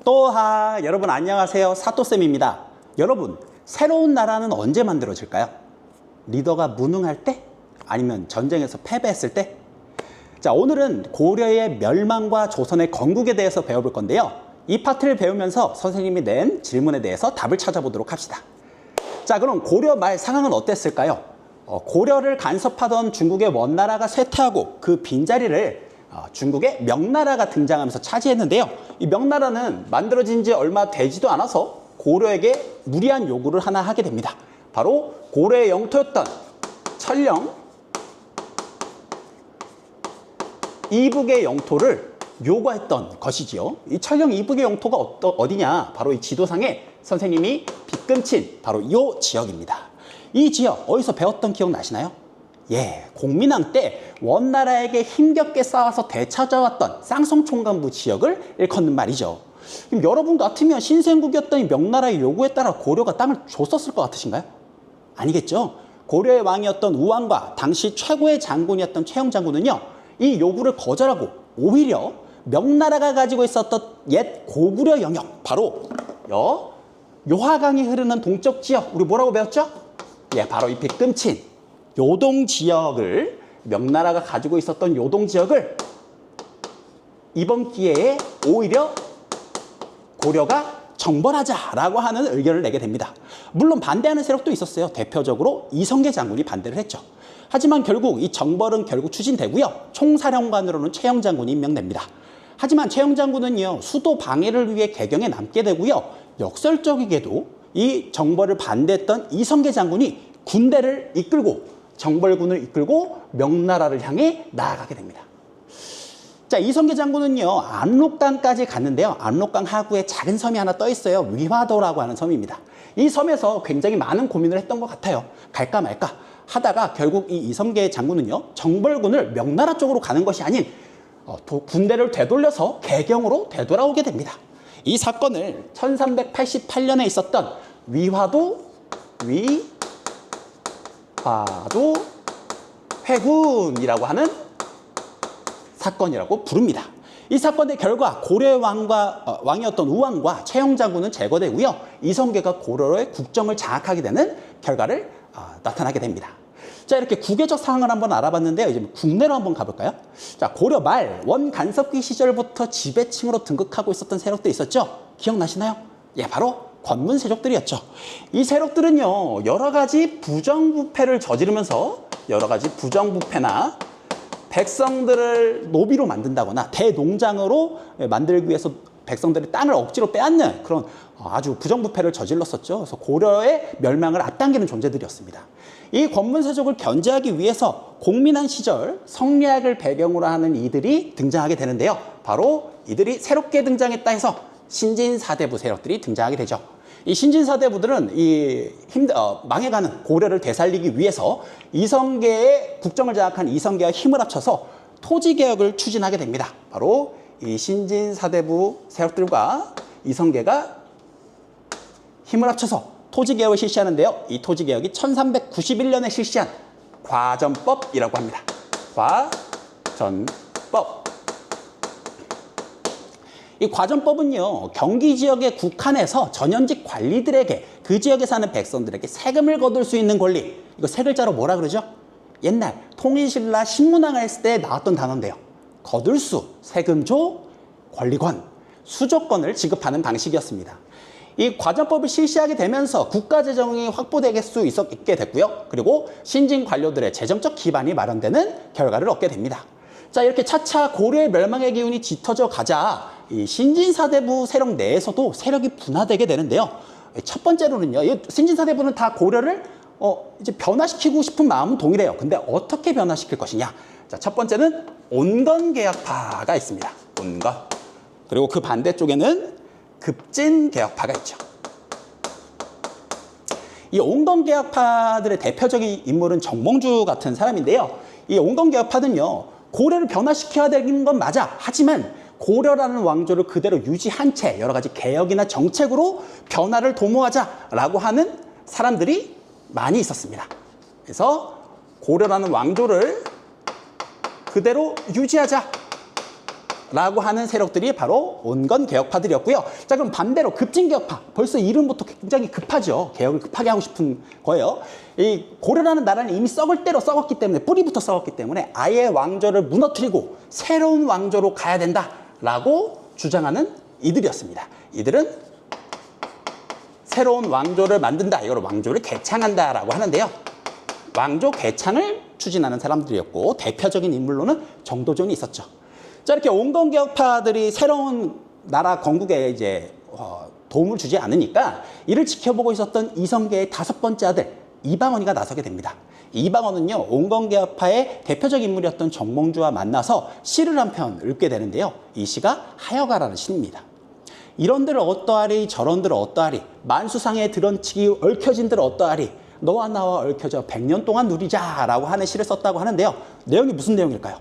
또하 여러분 안녕하세요. 사또쌤입니다. 여러분 새로운 나라는 언제 만들어질까요? 리더가 무능할 때? 아니면 전쟁에서 패배했을 때? 자, 오늘은 고려의 멸망과 조선의 건국에 대해서 배워볼 건데요. 이 파트를 배우면서 선생님이 낸 질문에 대해서 답을 찾아보도록 합시다. 자, 그럼 고려 말 상황은 어땠을까요? 고려를 간섭하던 중국의 원나라가 쇠퇴하고 그 빈자리를 중국의 명나라가 등장하면서 차지했는데요. 이 명나라는 만들어진 지 얼마 되지도 않아서 고려에게 무리한 요구를 하나 하게 됩니다. 바로 고려의 영토였던 천령 이북의 영토를 요구했던 것이지요. 이 천령 이북의 영토가 어디냐? 바로 이 지도상에 선생님이 빗금친 바로 이 지역입니다. 이 지역 어디서 배웠던 기억 나시나요? 예, 공민왕 때 원나라에게 힘겹게 싸워서 되찾아왔던 쌍성총관부 지역을 일컫는 말이죠. 그럼 여러분 같으면 신생국이었던 이 명나라의 요구에 따라 고려가 땅을 줬었을 것 같으신가요? 아니겠죠. 고려의 왕이었던 우왕과 당시 최고의 장군이었던 최영 장군은요, 이 요구를 거절하고 오히려 명나라가 가지고 있었던 옛 고구려 영역, 바로 요하강이 흐르는 동쪽 지역, 우리 뭐라고 배웠죠? 예, 바로 이 빗금친 요동 지역을, 명나라가 가지고 있었던 요동 지역을 이번 기회에 오히려 고려가 정벌하자라고 하는 의견을 내게 됩니다. 물론 반대하는 세력도 있었어요. 대표적으로 이성계 장군이 반대를 했죠. 하지만 결국 이 정벌은 결국 추진되고요. 총사령관으로는 최영 장군이 임명됩니다. 하지만 최영 장군은요, 수도 방해를 위해 개경에 남게 되고요. 역설적이게도 이 정벌을 반대했던 이성계 장군이 군대를 이끌고 정벌군을 이끌고 명나라를 향해 나아가게 됩니다. 자, 이성계 장군은요, 압록강까지 갔는데요. 압록강 하구에 작은 섬이 하나 떠 있어요. 위화도라고 하는 섬입니다. 이 섬에서 굉장히 많은 고민을 했던 것 같아요. 갈까 말까 하다가 결국 이 이성계 장군은요, 정벌군을 명나라 쪽으로 가는 것이 아닌 군대를 되돌려서 개경으로 되돌아오게 됩니다. 이 사건을 1388년에 있었던 위화도 회군이라고 하는 사건이라고 부릅니다. 이 사건의 결과 고려의 왕이었던 우왕과 최영 장군은 제거되고요. 이성계가 고려의 국정을 장악하게 되는 결과를 나타나게 됩니다. 자, 이렇게 국외적 상황을 한번 알아봤는데요. 이제 국내로 한번 가볼까요? 자, 고려 말 원간섭기 시절부터 지배층으로 등극하고 있었던 세력들이 있었죠. 기억나시나요? 예, 바로 권문세족들이었죠. 이 세력들은요, 여러 가지 부정부패를 저지르면서 여러 가지 부정부패나 백성들을 노비로 만든다거나 대농장으로 만들기 위해서 백성들의 땅을 억지로 빼앗는 그런 아주 부정부패를 저질렀었죠. 그래서 고려의 멸망을 앞당기는 존재들이었습니다. 이 권문세족을 견제하기 위해서 공민왕 시절 성리학을 배경으로 하는 이들이 등장하게 되는데요. 바로 이들이 새롭게 등장했다 해서 신진사대부 세력들이 등장하게 되죠. 이 신진사대부들은 망해가는 고려를 되살리기 위해서 이성계의 국정을 장악한 이성계와 힘을 합쳐서 토지개혁을 추진하게 됩니다. 바로 이 신진사대부 세력들과 이성계가 힘을 합쳐서 토지개혁을 실시하는데요. 이 토지개혁이 1391년에 실시한 과전법이라고 합니다. 과전법. 이 과전법은요, 경기 지역의 국한에서 전현직 관리들에게 그 지역에 사는 백성들에게 세금을 거둘 수 있는 권리, 이거 세 글자로 뭐라 그러죠? 옛날 통일신라 신문왕을 했을 때 나왔던 단어인데요. 거둘 수, 세금조, 권리권, 수조권을 지급하는 방식이었습니다. 이 과전법을 실시하게 되면서 국가재정이 확보될 수 있게 됐고요. 그리고 신진 관료들의 재정적 기반이 마련되는 결과를 얻게 됩니다. 자, 이렇게 차차 고려의 멸망의 기운이 짙어져 가자 이 신진사대부 세력 내에서도 세력이 분화되게 되는데요. 첫 번째로는요, 신진사대부는 다 고려를 이제 변화시키고 싶은 마음은 동일해요. 근데 어떻게 변화시킬 것이냐? 자, 첫 번째는 온건개혁파가 있습니다. 온건. 그리고 그 반대쪽에는 급진개혁파가 있죠. 이 온건개혁파들의 대표적인 인물은 정몽주 같은 사람인데요. 이 온건개혁파는요, 고려를 변화시켜야 되는 건 맞아. 하지만 고려라는 왕조를 그대로 유지한 채 여러 가지 개혁이나 정책으로 변화를 도모하자라고 하는 사람들이 많이 있었습니다. 그래서 고려라는 왕조를 그대로 유지하자 라고 하는 세력들이 바로 온건 개혁파들이었고요. 자, 그럼 반대로 급진 개혁파. 벌써 이름부터 굉장히 급하죠. 개혁을 급하게 하고 싶은 거예요. 이 고려라는 나라는 이미 썩을 대로 썩었기 때문에, 뿌리부터 썩었기 때문에 아예 왕조를 무너뜨리고 새로운 왕조로 가야 된다라고 주장하는 이들이었습니다. 이들은 새로운 왕조를 만든다. 이걸 왕조를 개창한다라고 하는데요. 왕조 개창을 추진하는 사람들이었고 대표적인 인물로는 정도전이 있었죠. 자, 이렇게 온건 개혁파들이 새로운 나라 건국에 이제 도움을 주지 않으니까 이를 지켜보고 있었던 이성계의 5번째 아들 이방원이가 나서게 됩니다. 이방원은요, 온건 개혁파의 대표적 인물이었던 정몽주와 만나서 시를 한 편 읽게 되는데요. 이 시가 하여가라는 시입니다. 이런들 어떠하리 저런들 어떠하리 만수상에 드런치기 얽혀진들 어떠하리 너와 나와 얽혀져 100년 동안 누리자라고 하는 시를 썼다고 하는데요. 내용이 무슨 내용일까요?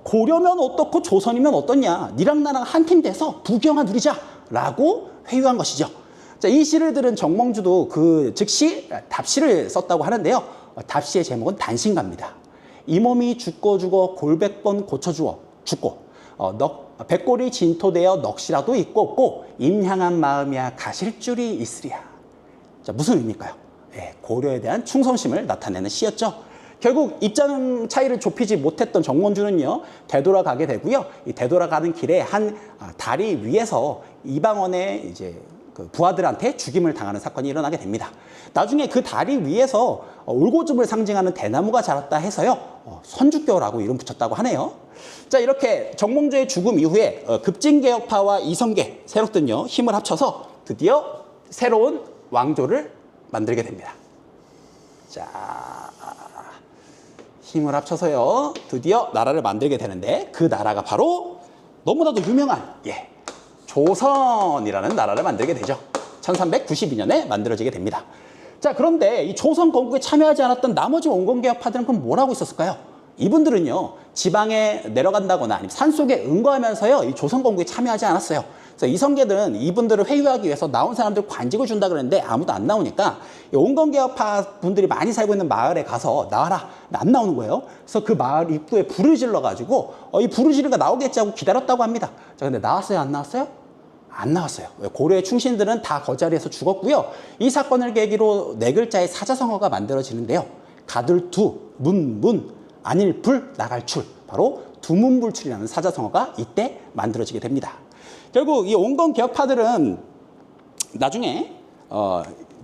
고려면 어떻고 조선이면 어떻냐. 니랑 나랑 한 팀 돼서 부경아 누리자라고 회유한 것이죠. 자, 이 시를 들은 정몽주도 그 즉시 답시를 썼다고 하는데요. 답시의 제목은 단신가입니다. 이 몸이 죽고 골백번 고쳐주어 죽고 백골이 진토되어 넋이라도 있고 없고 임향한 마음이야 가실 줄이 있으랴. 자, 무슨 의미일까요? 고려에 대한 충성심을 나타내는 시였죠. 결국 입장 차이를 좁히지 못했던 정몽주는요, 되돌아가게 되고요. 이 되돌아가는 길에 한 다리 위에서 이방원의 이제 그 부하들한테 죽임을 당하는 사건이 일어나게 됩니다. 나중에 그 다리 위에서 울고즘을 상징하는 대나무가 자랐다 해서요, 선주교라고 이름 붙였다고 하네요. 자, 이렇게 정몽주의 죽음 이후에 급진개혁파와 이성계 세력들은요, 힘을 합쳐서 드디어 새로운 왕조를 만들게 됩니다. 자, 힘을 합쳐서요, 드디어 나라를 만들게 되는데 그 나라가 바로 너무나도 유명한 조선이라는 나라를 만들게 되죠. 1392년에 만들어지게 됩니다. 자, 그런데 이 조선 건국에 참여하지 않았던 나머지 온건개혁파들은 그럼 뭘 하고 있었을까요? 이분들은요, 지방에 내려간다거나 아니면 산속에 응거하면서요, 이 조선 건국에 참여하지 않았어요. 그래서 이성계들은 이분들을 회유하기 위해서 나온 사람들 관직을 준다 그랬는데 아무도 안 나오니까 온건개혁파 분들이 많이 살고 있는 마을에 가서 나와라. 안 나오는 거예요. 그래서 그 마을 입구에 불을 질러가지고 이 불을 지르니까 나오겠지 하고 기다렸다고 합니다. 자, 근데 나왔어요? 안 나왔어요? 안 나왔어요. 고려의 충신들은 다 거자리에서 죽었고요. 이 사건을 계기로 4글자의 사자성어가 만들어지는데요. 가들투, 문, 아닐 불, 나갈 출. 바로 두문불출이라는 사자성어가 이때 만들어지게 됩니다. 결국 이 온건 개혁파들은 나중에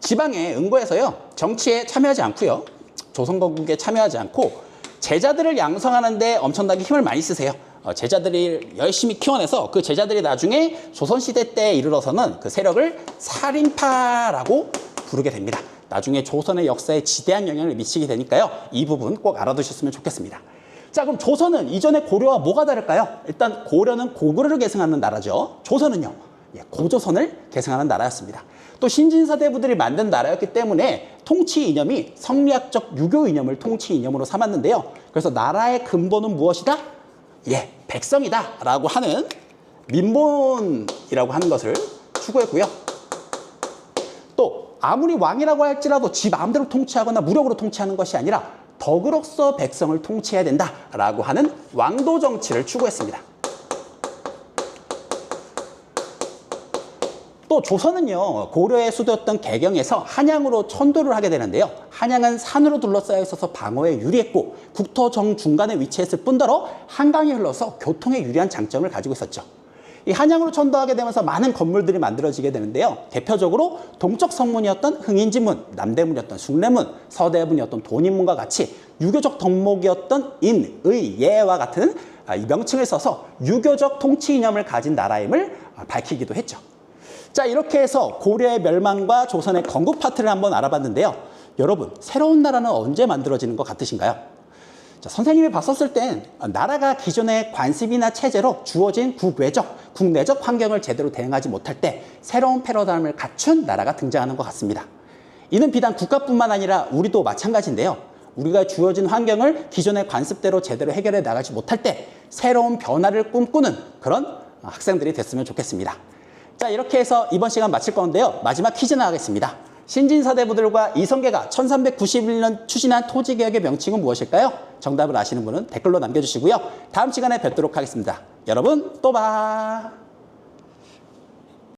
지방에 응거해서요, 정치에 참여하지 않고요, 조선건국에 참여하지 않고 제자들을 양성하는데 엄청나게 힘을 많이 쓰세요. 제자들이 열심히 키워내서 그 제자들이 나중에 조선시대 때에 이르러서는 그 세력을 살인파라고 부르게 됩니다. 나중에 조선의 역사에 지대한 영향을 미치게 되니까요, 이 부분 꼭 알아두셨으면 좋겠습니다. 자, 그럼 조선은 이전의 고려와 뭐가 다를까요? 일단 고려는 고구려를 계승하는 나라죠. 조선은요, 고조선을 계승하는 나라였습니다. 또 신진사대부들이 만든 나라였기 때문에 통치 이념이 성리학적 유교 이념을 통치 이념으로 삼았는데요. 그래서 나라의 근본은 무엇이다? 백성이다 라고 하는 민본이라고 하는 것을 추구했고요. 또 아무리 왕이라고 할지라도 지 마음대로 통치하거나 무력으로 통치하는 것이 아니라 덕으로서 백성을 통치해야 된다라고 하는 왕도 정치를 추구했습니다. 또 조선은요, 고려의 수도였던 개경에서 한양으로 천도를 하게 되는데요. 한양은 산으로 둘러싸여 있어서 방어에 유리했고 국토 정중간에 위치했을 뿐더러 한강이 흘러서 교통에 유리한 장점을 가지고 있었죠. 이 한양으로 천도하게 되면서 많은 건물들이 만들어지게 되는데요. 대표적으로 동쪽 성문이었던 흥인지문, 남대문이었던 숭례문, 서대문이었던 돈인문과 같이 유교적 덕목이었던 인, 의, 예와 같은 이 명칭을 써서 유교적 통치 이념을 가진 나라임을 밝히기도 했죠. 자, 이렇게 해서 고려의 멸망과 조선의 건국 파트를 한번 알아봤는데요. 여러분, 새로운 나라는 언제 만들어지는 것 같으신가요? 자, 선생님이 봤었을 땐 나라가 기존의 관습이나 체제로 주어진 국내적 환경을 제대로 대응하지 못할 때 새로운 패러다임을 갖춘 나라가 등장하는 것 같습니다. 이는 비단 국가뿐만 아니라 우리도 마찬가지인데요. 우리가 주어진 환경을 기존의 관습대로 제대로 해결해 나가지 못할 때 새로운 변화를 꿈꾸는 그런 학생들이 됐으면 좋겠습니다. 자, 이렇게 해서 이번 시간 마칠 건데요. 마지막 퀴즈 나가겠습니다. 신진사대부들과 이성계가 1391년 추진한 토지개혁의 명칭은 무엇일까요? 정답을 아시는 분은 댓글로 남겨주시고요. 다음 시간에 뵙도록 하겠습니다. 여러분 또 봐.